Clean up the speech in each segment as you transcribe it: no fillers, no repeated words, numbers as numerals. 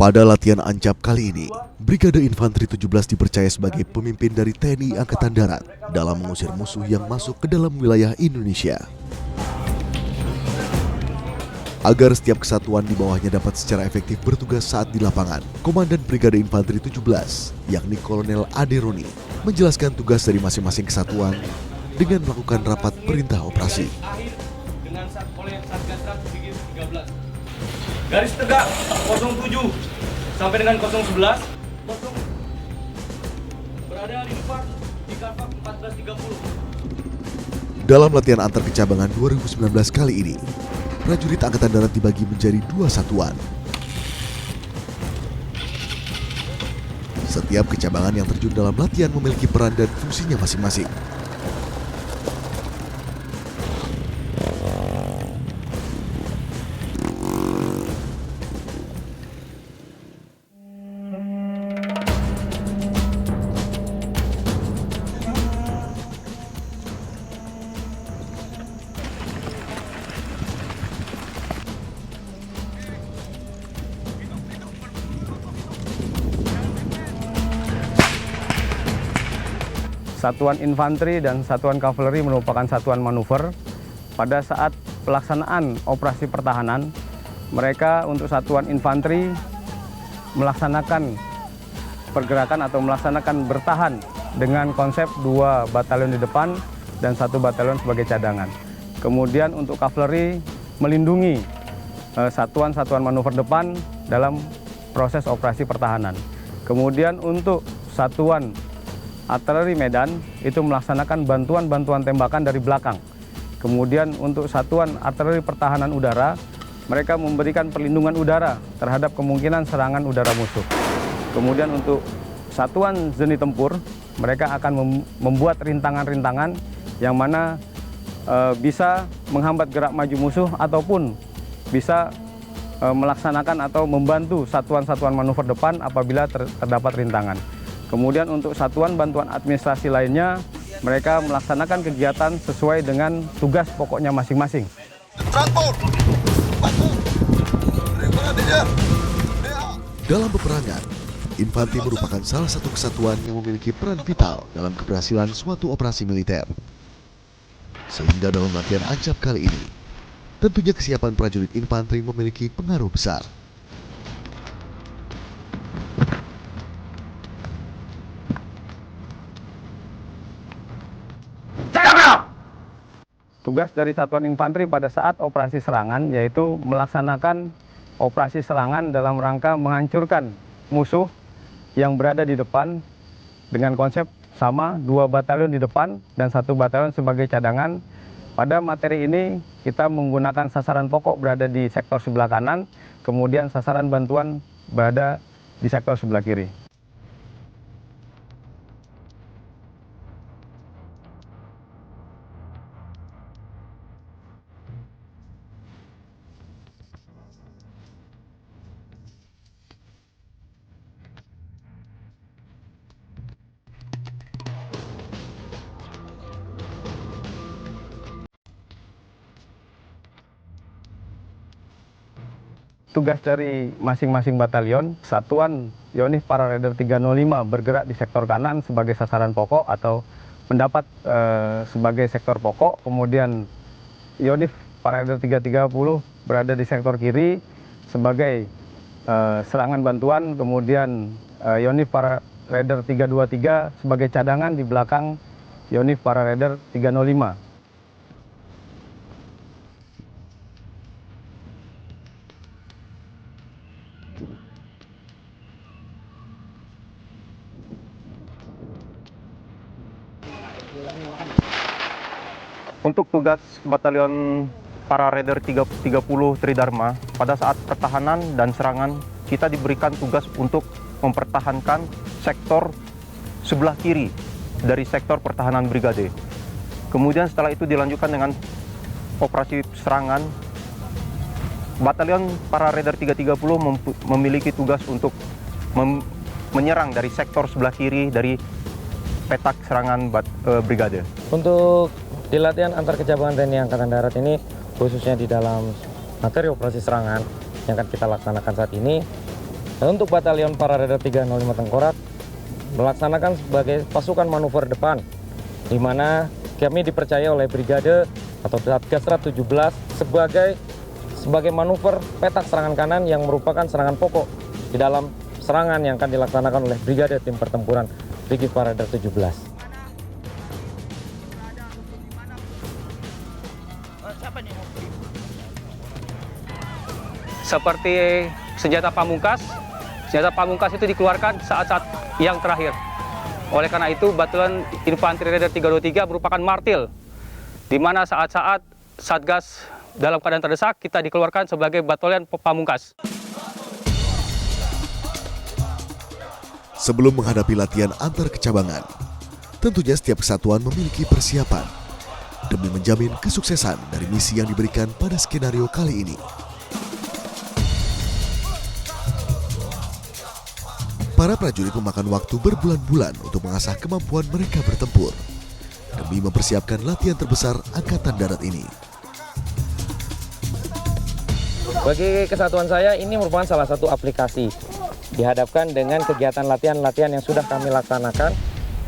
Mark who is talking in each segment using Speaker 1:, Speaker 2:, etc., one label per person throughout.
Speaker 1: Pada latihan Ancap kali ini, Brigade Infanteri 17 dipercaya sebagai pemimpin dari TNI Angkatan Darat dalam mengusir musuh yang masuk ke dalam wilayah Indonesia. Agar setiap kesatuan di bawahnya dapat secara efektif bertugas saat di lapangan, Komandan Brigade Infanteri 17, yakni Kolonel Aderoni, menjelaskan tugas dari masing-masing kesatuan dengan melakukan rapat perintah operasi.
Speaker 2: Garis tegak 07 sampai dengan 011 berada di depan di Karpak 1430.
Speaker 1: Dalam latihan antar kecabangan 2019 kali ini, prajurit Angkatan Darat dibagi menjadi 2 satuan. Setiap kecabangan yang terjun dalam latihan memiliki peran dan fungsinya masing-masing.
Speaker 3: Satuan infanteri dan satuan kavaleri merupakan satuan manuver. Pada saat pelaksanaan operasi pertahanan, mereka untuk satuan infanteri melaksanakan pergerakan atau melaksanakan bertahan dengan konsep 2 batalion di depan dan 1 batalion sebagai cadangan. Kemudian untuk kavaleri melindungi satuan-satuan manuver depan dalam proses operasi pertahanan. Kemudian untuk satuan artileri Medan itu melaksanakan bantuan-bantuan tembakan dari belakang. Kemudian untuk satuan artileri pertahanan udara, mereka memberikan perlindungan udara terhadap kemungkinan serangan udara musuh. Kemudian untuk satuan zeni tempur, mereka akan membuat rintangan-rintangan yang mana bisa menghambat gerak maju musuh ataupun bisa melaksanakan atau membantu satuan-satuan manuver depan apabila terdapat rintangan. Kemudian untuk satuan bantuan administrasi lainnya, mereka melaksanakan kegiatan sesuai dengan tugas pokoknya masing-masing.
Speaker 1: Dalam peperangan, infanteri merupakan salah satu kesatuan yang memiliki peran vital dalam keberhasilan suatu operasi militer. Sehingga dalam latihan Ancap kali ini, tentunya kesiapan prajurit infanteri memiliki pengaruh besar.
Speaker 3: Tugas dari satuan infanteri pada saat operasi serangan yaitu melaksanakan operasi serangan dalam rangka menghancurkan musuh yang berada di depan dengan konsep sama 2 batalion di depan dan 1 batalion sebagai cadangan. Pada materi ini kita menggunakan sasaran pokok berada di sektor sebelah kanan, kemudian sasaran bantuan berada di sektor sebelah kiri. Tugas dari masing-masing batalion, satuan Yonif Para Raider 305 bergerak di sektor kanan sebagai sasaran pokok atau mendapat sebagai sektor pokok. Kemudian Yonif Para Raider 330 berada di sektor kiri sebagai serangan bantuan. Kemudian Yonif Para Raider 323 sebagai cadangan di belakang Yonif Para Raider 305.
Speaker 4: Untuk tugas batalion Para Raider 30 Tridharma, pada saat pertahanan dan serangan, kita diberikan tugas untuk mempertahankan sektor sebelah kiri dari sektor pertahanan brigade. Kemudian setelah itu dilanjutkan dengan operasi serangan. Batalion Para Raider 330 memiliki tugas untuk menyerang dari sektor sebelah kiri dari petak serangan brigade.
Speaker 5: Untuk di latihan antar kecabangan TNI Angkatan Darat ini, khususnya di dalam materi operasi serangan yang akan kita laksanakan saat ini, Dan untuk Batalion Pararaider 305 Tengkorak melaksanakan sebagai pasukan manuver depan, di mana kami dipercaya oleh Brigade atau Satgasrat 17 sebagai manuver petak serangan kanan yang merupakan serangan pokok di dalam serangan yang akan dilaksanakan oleh Brigade Tim Pertempuran Brigif Pararaider 17.
Speaker 6: Seperti senjata pamungkas itu dikeluarkan saat-saat yang terakhir. Oleh karena itu, Batalion Infanteri Raider 323 merupakan martil, di mana saat-saat Satgas dalam keadaan terdesak, kita dikeluarkan sebagai batalion pamungkas.
Speaker 1: Sebelum menghadapi latihan antar kecabangan, tentunya setiap kesatuan memiliki persiapan demi menjamin kesuksesan dari misi yang diberikan pada skenario kali ini. Para prajurit memakan waktu berbulan-bulan untuk mengasah kemampuan mereka bertempur demi mempersiapkan latihan terbesar Angkatan Darat ini.
Speaker 5: Bagi kesatuan saya, ini merupakan salah satu aplikasi. Dihadapkan dengan kegiatan latihan-latihan yang sudah kami laksanakan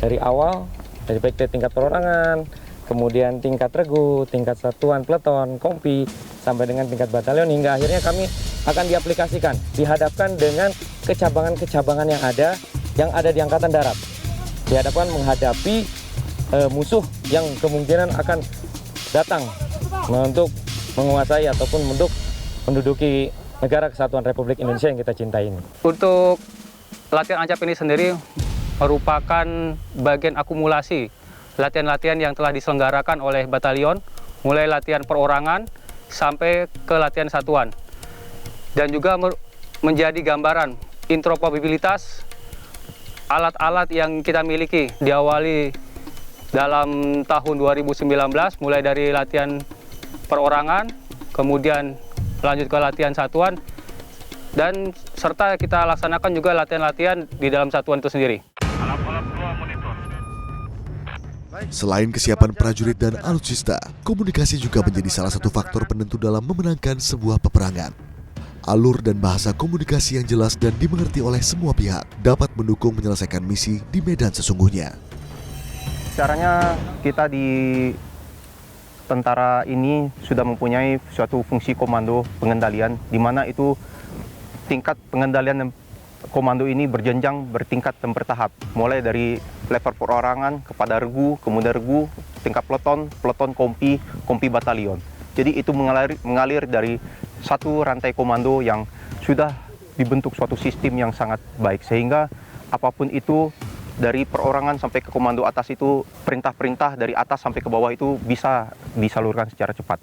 Speaker 5: dari awal, dari baik tingkat perorangan, kemudian tingkat regu, tingkat satuan peleton, kompi, sampai dengan tingkat batalion, hingga akhirnya kami akan diaplikasikan, dihadapkan dengan kecabangan-kecabangan yang ada di Angkatan Darat. Dihadapkan menghadapi musuh yang kemungkinan akan datang untuk menguasai ataupun untuk menduduki negara kesatuan Republik Indonesia yang kita cintai ini.
Speaker 6: Untuk latihan ANCAP ini sendiri merupakan bagian akumulasi latihan-latihan yang telah diselenggarakan oleh batalion, mulai latihan perorangan sampai ke latihan satuan. Dan juga menjadi gambaran interoperabilitas alat-alat yang kita miliki. Diawali dalam tahun 2019, mulai dari latihan perorangan, kemudian lanjut ke latihan satuan, dan serta kita laksanakan juga latihan-latihan di dalam satuan itu sendiri.
Speaker 1: Selain kesiapan prajurit dan alutsista, komunikasi juga menjadi salah satu faktor penentu dalam memenangkan sebuah peperangan. Alur dan bahasa komunikasi yang jelas dan dimengerti oleh semua pihak dapat mendukung menyelesaikan misi di medan sesungguhnya.
Speaker 4: Caranya kita di tentara ini sudah mempunyai suatu fungsi komando pengendalian, di mana itu tingkat pengendalian komando ini berjenjang, bertingkat dan bertahap. Mulai dari level perorangan kepada regu, kemudian regu, tingkat peleton, peleton kompi, kompi batalion. Jadi itu mengalir dari satu rantai komando yang sudah dibentuk suatu sistem yang sangat baik, sehingga apapun itu dari perorangan sampai ke komando atas itu, perintah-perintah dari atas sampai ke bawah itu bisa disalurkan secara cepat.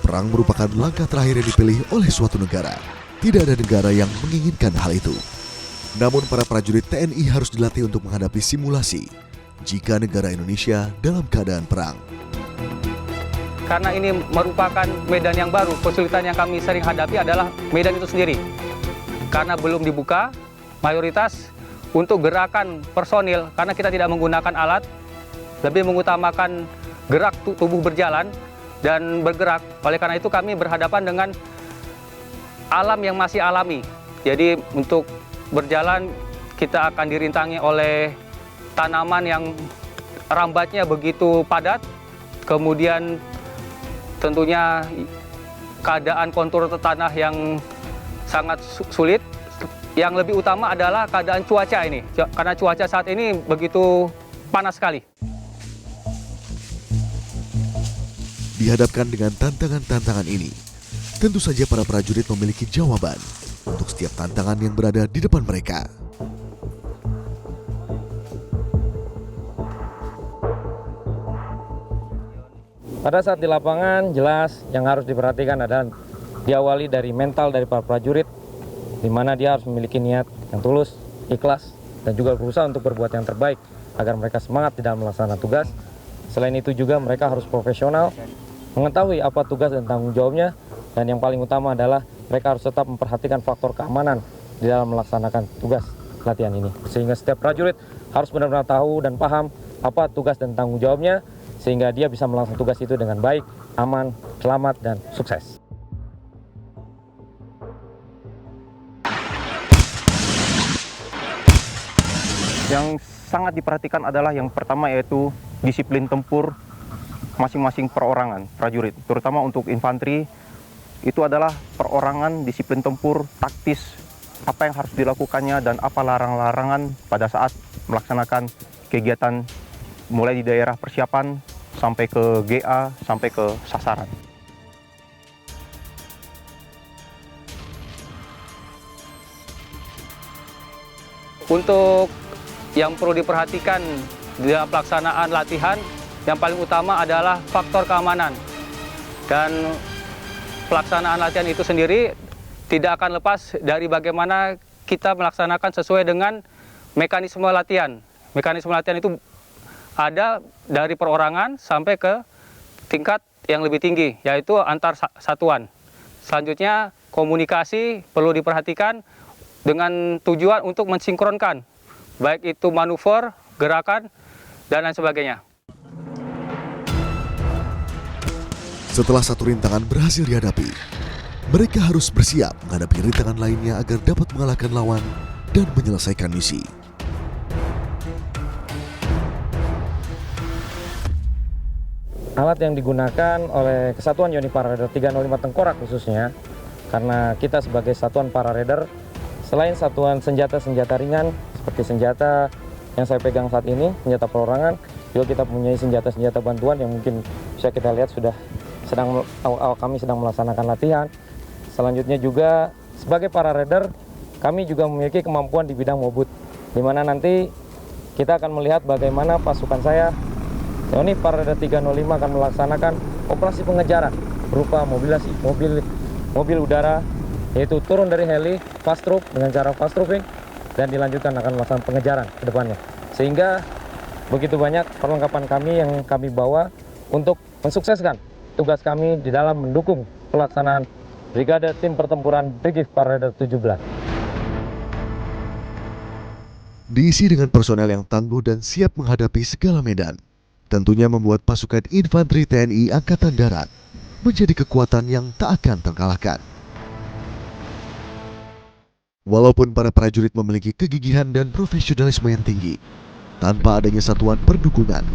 Speaker 1: Perang merupakan langkah terakhir yang dipilih oleh suatu negara. Tidak ada negara yang menginginkan hal itu. Namun para prajurit TNI harus dilatih untuk menghadapi simulasi jika negara Indonesia dalam keadaan perang.
Speaker 6: Karena ini merupakan medan yang baru, kesulitan yang kami sering hadapi adalah medan itu sendiri. Karena belum dibuka, mayoritas untuk gerakan personil, karena kita tidak menggunakan alat, lebih mengutamakan gerak tubuh berjalan dan bergerak. Oleh karena itu kami berhadapan dengan alam yang masih alami. Jadi untuk berjalan kita akan dirintangi oleh tanaman yang rambatnya begitu padat, kemudian tentunya keadaan kontur tanah yang sangat sulit. Yang lebih utama adalah keadaan cuaca ini, karena cuaca saat ini begitu panas sekali.
Speaker 1: Dihadapkan dengan tantangan-tantangan ini, tentu saja para prajurit memiliki jawaban untuk setiap tantangan yang berada di depan mereka.
Speaker 5: Pada saat di lapangan, jelas yang harus diperhatikan adalah diawali dari mental dari para prajurit, di mana dia harus memiliki niat yang tulus, ikhlas, dan juga berusaha untuk berbuat yang terbaik agar mereka semangat di dalam melaksanakan tugas. Selain itu juga mereka harus profesional, mengetahui apa tugas dan tanggung jawabnya, dan yang paling utama adalah mereka harus tetap memperhatikan faktor keamanan di dalam melaksanakan tugas latihan ini. Sehingga setiap prajurit harus benar-benar tahu dan paham apa tugas dan tanggung jawabnya, sehingga dia bisa melaksanakan tugas itu dengan baik, aman, selamat, dan sukses.
Speaker 4: Yang sangat diperhatikan adalah yang pertama yaitu disiplin tempur masing-masing perorangan prajurit, terutama untuk infanteri itu adalah perorangan disiplin tempur taktis, apa yang harus dilakukannya dan apa larang-larangan pada saat melaksanakan kegiatan mulai di daerah persiapan sampai ke GA sampai ke sasaran.
Speaker 6: Untuk yang perlu diperhatikan dalam pelaksanaan latihan, yang paling utama adalah faktor keamanan. Dan pelaksanaan latihan itu sendiri tidak akan lepas dari bagaimana kita melaksanakan sesuai dengan mekanisme latihan. Mekanisme latihan itu ada dari perorangan sampai ke tingkat yang lebih tinggi, yaitu antar satuan. Selanjutnya, komunikasi perlu diperhatikan dengan tujuan untuk mensinkronkan, baik itu manuver, gerakan, dan lain sebagainya.
Speaker 1: Setelah satu rintangan berhasil dihadapi, mereka harus bersiap menghadapi rintangan lainnya agar dapat mengalahkan lawan dan menyelesaikan misi.
Speaker 5: Alat yang digunakan oleh Kesatuan Yoni Pararaider 305 Tengkorak khususnya, karena kita sebagai satuan pararaider, selain satuan senjata-senjata ringan seperti senjata yang saya pegang saat ini, senjata perorangan, juga kita mempunyai senjata-senjata bantuan yang mungkin bisa kita lihat sudah kami sedang melaksanakan latihan. Selanjutnya juga sebagai pararaider, kami juga memiliki kemampuan di bidang mobut, di mana nanti kita akan melihat bagaimana pasukan saya Yoni Pararaider 305 akan melaksanakan operasi pengejaran berupa mobil udara, yaitu turun dari heli, fast troop dengan cara fast trooping, dan dilanjutkan akan melaksanakan pengejaran ke depannya. Sehingga begitu banyak perlengkapan kami yang kami bawa untuk mensukseskan tugas kami di dalam mendukung pelaksanaan Brigade Tim Pertempuran Brigif Pararaider 17.
Speaker 1: Diisi dengan personel yang tangguh dan siap menghadapi segala medan, tentunya membuat pasukan infanteri TNI Angkatan Darat menjadi kekuatan yang tak akan terkalahkan. Walaupun para prajurit memiliki kegigihan dan profesionalisme yang tinggi, tanpa adanya satuan perdukungan,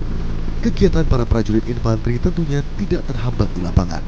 Speaker 1: kegiatan para prajurit infanteri tentunya tidak terhambat di lapangan.